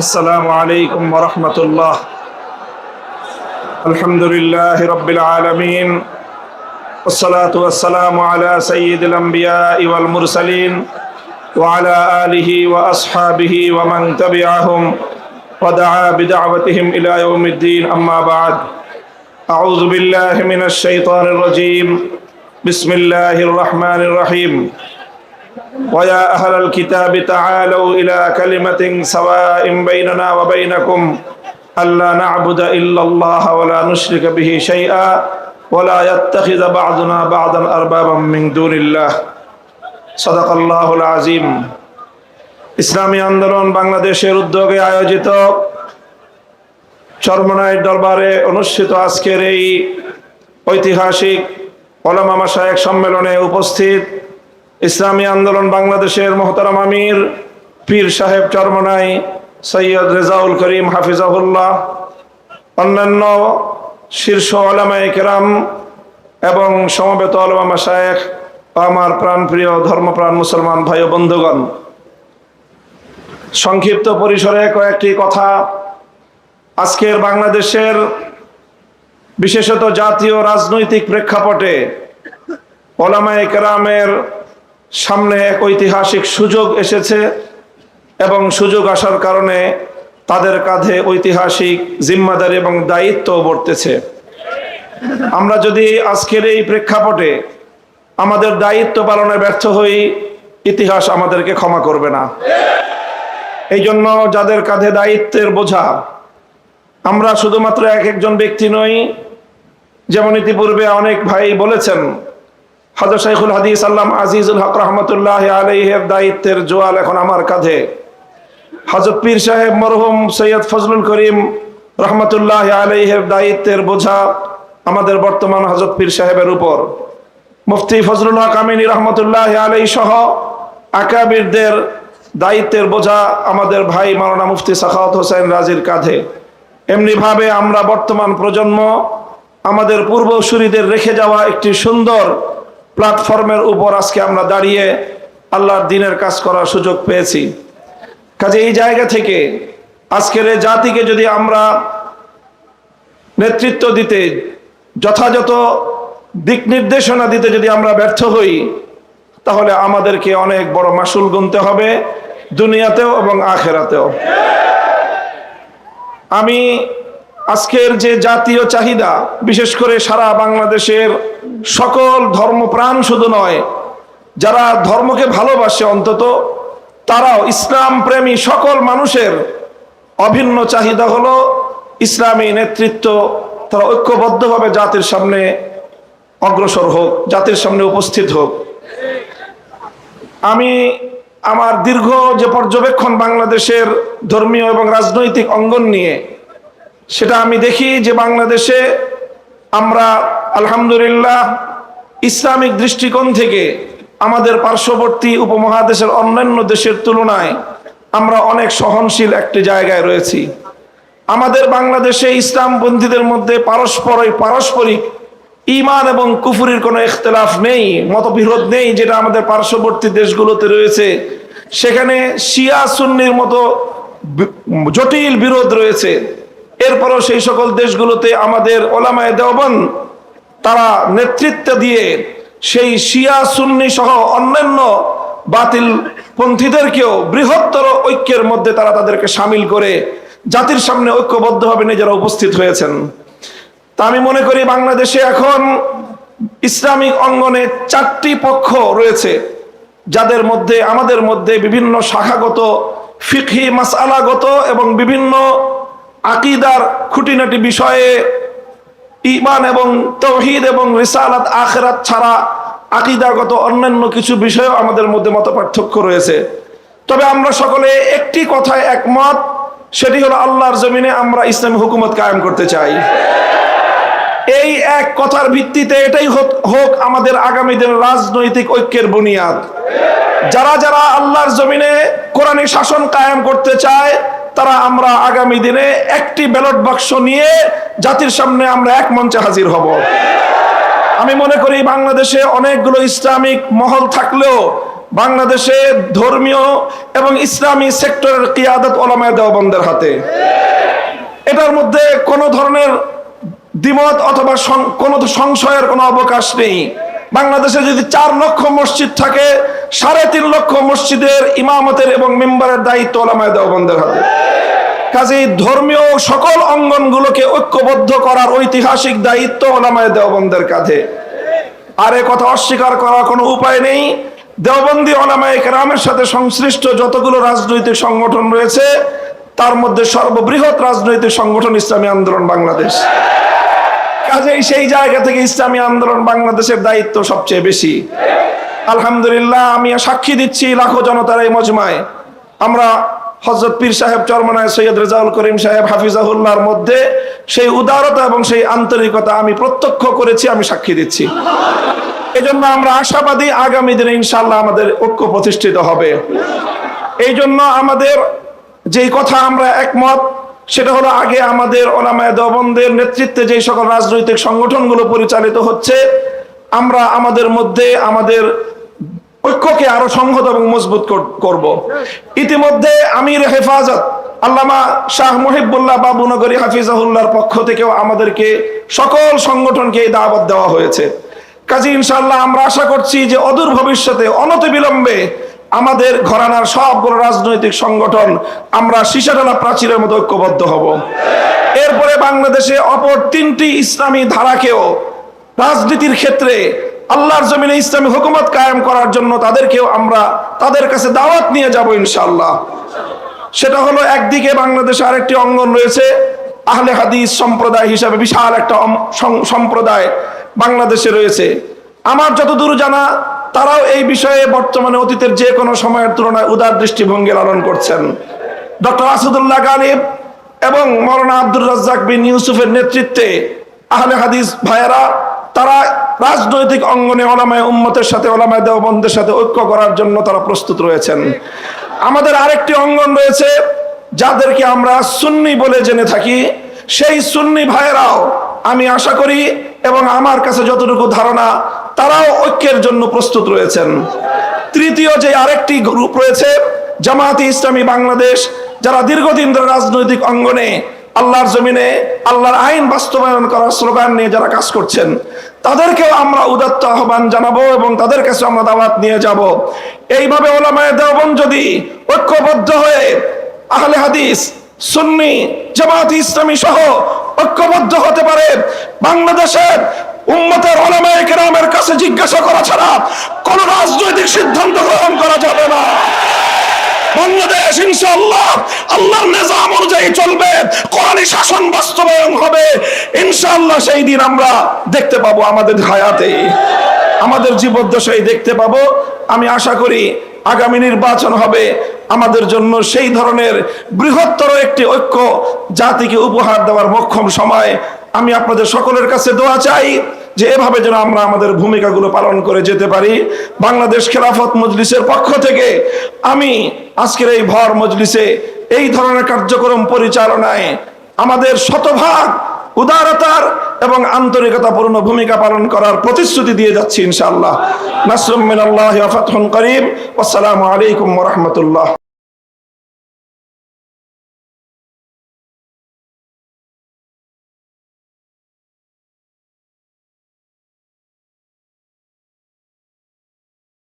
السلام عليكم ورحمة الله. الحمد لله رب العالمين والصلاة والسلام على سيد الأنبياء والمرسلين وعلى آله وأصحابه ومن تبعهم ودعا بدعوتهم إلى يوم الدين. أما بعد، أعوذ بالله من الشيطان الرجيم. بسم الله الرحمن الرحيم. ويا أهل الكتاب تعالوا إلى كلمة سواء بيننا وبينكم ألا نعبد إلا الله ولا نشرك به شيئا ولا يتخذ بعضنا بعضا أربابا من دون الله. صدق الله العظيم. ইসলামী আন্দোলন বাংলাদেশের উদ্যোগে আয়োজিত চরমনাইর দরবারে অনুষ্ঠিত আজকের এই ঐতিহাসিক ওলামা মাশায়েখ সম্মেলনে উপস্থিত ইসলামী আন্দোলন বাংলাদেশের মোহতারাম আমির পীর সাহেব চরমনাই সৈয়দ রেজাউল করিম হাফিজাহুল্লাহ, অন্যান্য শীর্ষ ওলামায়ে কেরাম এবং সমবেত ওলামা মাশায়েখ, আমার প্রাণপ্রিয় ধর্মপ্রাণ মুসলমান ভাই ও বন্ধুগণ, সংক্ষিপ্ত পরিসরে কয়েকটি কথা। আজকের বাংলাদেশের বিশেষত জাতীয় রাজনৈতিক প্রেক্ষাপটে ওলামায়ে কেরামের সামনে এক ঐতিহাসিক সুযোগ এসেছে এবং সুযোগ আসার কারণে তাদের কাঁধে ঐতিহাসিক জিম্মাদারি এবং দায়িত্ব বর্তেছে। আমরা যদি আজকের এই প্রেক্ষাপটে আমাদের দায়িত্ব পালনে ব্যর্থ হই, ইতিহাস আমাদেরকে ক্ষমা করবে না। এই জন্য যাদের কাঁধে দায়িত্বের বোঝা, আমরা শুধুমাত্র এক একজন ব্যক্তি নই। যেমন ইতিপূর্বে অনেক ভাই বলেছেন, হযরত শাইখুল হাদিস আল্লামা আজিজুল হক রহমতুল্লাহ আলাইহির দায়িত্বের জোয়াল এখন আমার কাঁধে। হযরত পীর সাহেব মরহুম সৈয়দ ফজলুল করিম রহমতুল্লাহ আলাইহির দায়িত্বের বোঝা আমাদের বর্তমান হযরত পীর সাহেবের উপর। মুফতি ফজলুল হক আমিনী রহমতুল্লাহ আলাইহি সহ আকাবিরদের দায়িত্বের বোঝা আমাদের ভাই মাওলানা মুফতি সাখাওয়াত হোসেন রাজির কাঁধে। এমনিভাবে আমরা বর্তমান প্রজন্ম আমাদের পূর্বসূরীদের রেখে যাওয়া একটি সুন্দর প্ল্যাটফর্মের উপর আজকে আমরা দাঁড়িয়ে আল্লাহর দ্বীনের কাজ করার সুযোগ পেয়েছি। কাজে এই জায়গা থেকে আজকের এই জাতিকে যদি আমরা নেতৃত্ব দিতে, যথাযথ দিক নির্দেশনা দিতে যদি আমরা ব্যর্থ হই, তাহলে আমাদেরকে অনেক বড় মাসুল গুনতে হবে, দুনিয়াতেও এবং আখিরাতেও। আমি আজকের যে জাতীয় চাহিদা, বিশেষ করে সারা বাংলাদেশের সকল ধর্মপ্রাণ শুধু নয়, যারা ধর্মকে ভালোবাসে অন্তত তারাও, ইসলাম প্রেমী সকল মানুষের অভিন্ন চাহিদা হলো ইসলামী নেতৃত্ব তারা ঐক্যবদ্ধভাবে জাতির সামনে অগ্রসর হোক, জাতির সামনে উপস্থিত হোক। আমি আমার দীর্ঘ যে পর্যবেক্ষণ বাংলাদেশের ধর্মীয় এবং রাজনৈতিক অঙ্গন নিয়ে, সেটা আমি দেখি যে বাংলাদেশে আমরা আলহামদুলিল্লাহ ইসলামিক দৃষ্টিকোণ থেকে আমাদের পার্শ্ববর্তী উপমহাদেশের অন্যান্য দেশের তুলনায় আমরা অনেক সহনশীল একটি জায়গায় রয়েছি। আমাদের বাংলাদেশে ইসলামপন্থীদের মধ্যে পারস্পরিক ঈমান এবং কুফরির কোনো ইখতিলাফ নেই, মতবিরোধ নেই, যেটা আমাদের পার্শ্ববর্তী দেশগুলোতে রয়েছে। সেখানে শিয়া সুন্নির মতো জটিল বিরোধ রয়েছে। এরপরও সেই সকল দেশগুলোতে আমাদের ওলামায়ে দেওবন্দ তারা নেতৃত্ব দিয়ে সেই শিয়া সুন্নি সহ অন্যান্য বাতিল পন্থীদেরকেও বৃহত্তর ঐক্যের মধ্যে তারা তাদেরকে সামিল করে জাতির সামনে ঐক্যবদ্ধভাবে নিজেরা উপস্থিত হয়েছেন। তা আমি মনে করি বাংলাদেশে এখন ইসলামিক অঙ্গনে 4টি পক্ষ রয়েছে, যাদের মধ্যে আমাদের মধ্যে বিভিন্ন শাখাগত, ফিকহি মাসআলাগত এবং বিভিন্ন আকীদার খুঁটিনাটি বিষয়ে, ঈমান এবং তাওহীদ এবং রিসালাত আখিরাত ছাড়া আকীদাগত অন্যান্য কিছু বিষয়েও আমাদের মধ্যে মতপার্থক্য রয়েছে। তবে আমরা সকলে একটি কথায় একমত, সেটি হলো আল্লাহর জমিনে আমরা ইসলামী হুকুমত কায়েম করতে চাই। এই এক কথার ভিত্তিতে এটাই হোক আমাদের আগামী দিনের রাজনৈতিক ঐক্যের বুনিয়াদ। যারা যারা আল্লাহর জমিনে কোরআনী শাসন কায়েম করতে চায়, তারা আমরা আগামী দিনে একটি ব্যালট বাক্স নিয়ে জাতির সামনে আমরা এক মঞ্চে হাজির হব। আমি মনে করি বাংলাদেশে অনেকগুলো ইসলামিক মহল থাকলেও বাংলাদেশে ধর্মীয় এবং ইসলামী সেক্টরের কিয়াদত উলামায়ে দেওবন্দের হাতে। এটার মধ্যে কোনো ধরনের দ্বিমত অথবা কোনো সংশয়ের কোনো অবকাশ নেই। বাংলাদেশে যদি 4 লক্ষ মসজিদ থাকে, 3.5 লক্ষ মসজিদের ইমামতের এবং মেম্বারের দায়িত্ব উলামায়ে দেওবন্দের হাতে। কাজেই ধর্মীয় সকল অঙ্গনগুলোকে ঐক্যবদ্ধ করার ঐতিহাসিক দায়িত্ব উলামায়ে দেওবন্দের কাঁধে। আর এ কথা অস্বীকার করার কোনো উপায় নেই। দেওবন্দি উলামায়ে কেরামের সাথে সংশ্লিষ্ট যতগুলো রাজনৈতিক সংগঠন রয়েছে, তার মধ্যে সর্ববৃহৎ রাজনৈতিক সংগঠন ইসলামী আন্দোলন বাংলাদেশ। কাজেই সেই জায়গা থেকে ইসলামী আন্দোলন বাংলাদেশের দায়িত্ব সবচেয়ে বেশি। আলহামদুলিল্লাহ, আমি সাক্ষী দিচ্ছি লাখো জনতার এই মজমায় আমরা হযরত পীর সাহেব চরমনায় সৈয়দ রেজাউল করিম সাহেব হাফিজাহুল্লাহর মধ্যে সেই উদারতা এবং সেই আন্তরিকতা আমি প্রত্যক্ষ করেছি, আমি সাক্ষী দিচ্ছি। এজন্য আমরা আশাবাদী আগামী দিনে ইনশাআল্লাহ আমাদের ঐক্য প্রতিষ্ঠিত হবে। এই জন্য আমাদের যেই কথা আমরা একমত, সেটা হলো আগে আমাদের উলামায়ে দেওবন্দের নেতৃত্বে যেই সকল রাজনৈতিক সংগঠনগুলো পরিচালিত হচ্ছে, আমরা আমাদের মধ্যে আমাদের ঐক্যকে আরো সংহত এবং মজবুত করব। ইতিমধ্যে আমির হেফাজত আল্লামা শাহ মুহিবুল্লাহ বাবুনগরী হাফিজাহুল্লাহর পক্ষ থেকেও আমাদেরকে সকল সংগঠনকে এই দাওয়াত দেওয়া হয়েছে। কাজে ইনশাআল্লাহ আমরা আশা করছি যে অদূর ভবিষ্যতে অনতিবিলম্বে আমাদের ঘরানার সবগুলো রাজনৈতিক সংগঠন আমরা সীসাঢালা প্রাচীরের মতো ঐক্যবদ্ধ হব। এরপরে বাংলাদেশে অপর 3টি ইসলামী ধারাকেও রাজনীতির ক্ষেত্রে আল্লাহর জমিনে ইসলামী হুকুমত কায়েম করার জন্য তাদেরকেও আমরা তাদের কাছে দাওয়াত নিয়ে যাব ইনশাআল্লাহ। সেটা হলো, একদিকে বাংলাদেশে আরেকটি অঙ্গন রয়েছে আহলে হাদিস সম্প্রদায় হিসাবে বিশাল একটা সম্প্রদায় বাংলাদেশে রয়েছে। আমার যতদূর জানা, তারাও এই বিষয়ে বর্তমানে অতীতের যে কোনো সময়ের তুলনায় উদার দৃষ্টিভঙ্গি লালন করছেন। ডক্টর আসাদুল্লাহ গালিব এবং মাওলানা আব্দুর রাজ্জাক বিন ইউসুফের নেতৃত্বে আহলে হাদিস ভাইয়েরা তারা রাজনৈতিক অঙ্গনে উলামায়ে উম্মতের সাথে উলামায়ে দেওবন্দের সাথে ঐক্য করার জন্য তারা প্রস্তুত রয়েছেন। আমাদের আরেকটি অঙ্গন রয়েছে যাদেরকে আমরা সুন্নি বলে জেনে থাকি, সেই সুন্নি ভাইয়েরাও আমি আশা করি এবং আমার কাছে যতটুকু ধারণা, তারাও ঐক্যের জন্য প্রস্তুত রয়েছেন। তৃতীয় যে আরেকটি গ্রুপ রয়েছে জামায়াতে ইসলামী বাংলাদেশ, যারা দীর্ঘদিন ধরে রাজনৈতিক অঙ্গনে আল্লাহর জমিনে আল্লাহর আইন বাস্তবায়ন করার স্লোগান নিয়ে যারা কাজ করছেন, তাদেরকেও আমরা উদাত্ত আহ্বান জানাবো এবং তাদের কাছে আমরা দাওয়াত নিয়ে যাব। এইভাবে উলামায়ে দেওবন্দ যদি ঐক্যবদ্ধ হয়ে আহলে হাদিস, সুন্নি, জামায়াতে ইসলামী সহ ঐক্যবদ্ধ হতে পারে, বাংলাদেশের উম্মতের উলামায়ে কেরামের কাছে জিজ্ঞাসা করা ছাড়া কোন রাজনৈতিক সিদ্ধান্ত গ্রহণ করা যাবে না। বাংলাদেশ ইনশাআল্লাহ আল্লাহর নিজাম অনুযায়ী চলবে, কোরআনী শাসন বাস্তবায়ন হবে ইনশাআল্লাহ। সেই দিন আমরা দেখতে পাবো, আমাদের হায়াতে, আমাদের জীবদ্দশায় দেখতে পাবো। আমি আশা করি আগামী নির্বাচন হবে আমাদের জন্য সেই ধরনের বৃহত্তর একটি ঐক্য জাতিকে উপহার দেওয়ার মোক্ষম সময়। আমি আপনাদের সকলের কাছে দোয়া চাই যে এভাবে যেন আমরা আমাদের ভূমিকাগুলো পালন করে যেতে পারি। বাংলাদেশ খেলাফত মজলিসের পক্ষ থেকে আমি আজকের এই ভর মজলিসে এই ধরনের কার্যক্রম পরিচালনায় আমাদের শতভাগ উদারতার এবং আন্তরিকতাপূর্ণ ভূমিকা পালন করার প্রতিশ্রুতি দিয়ে যাচ্ছি ইনশাআল্লাহ। নাসরুম মিনাল্লাহি ওয়া ফাতহুন করিম। আসসালামু আলাইকুম ওয়া রাহমাতুল্লাহ।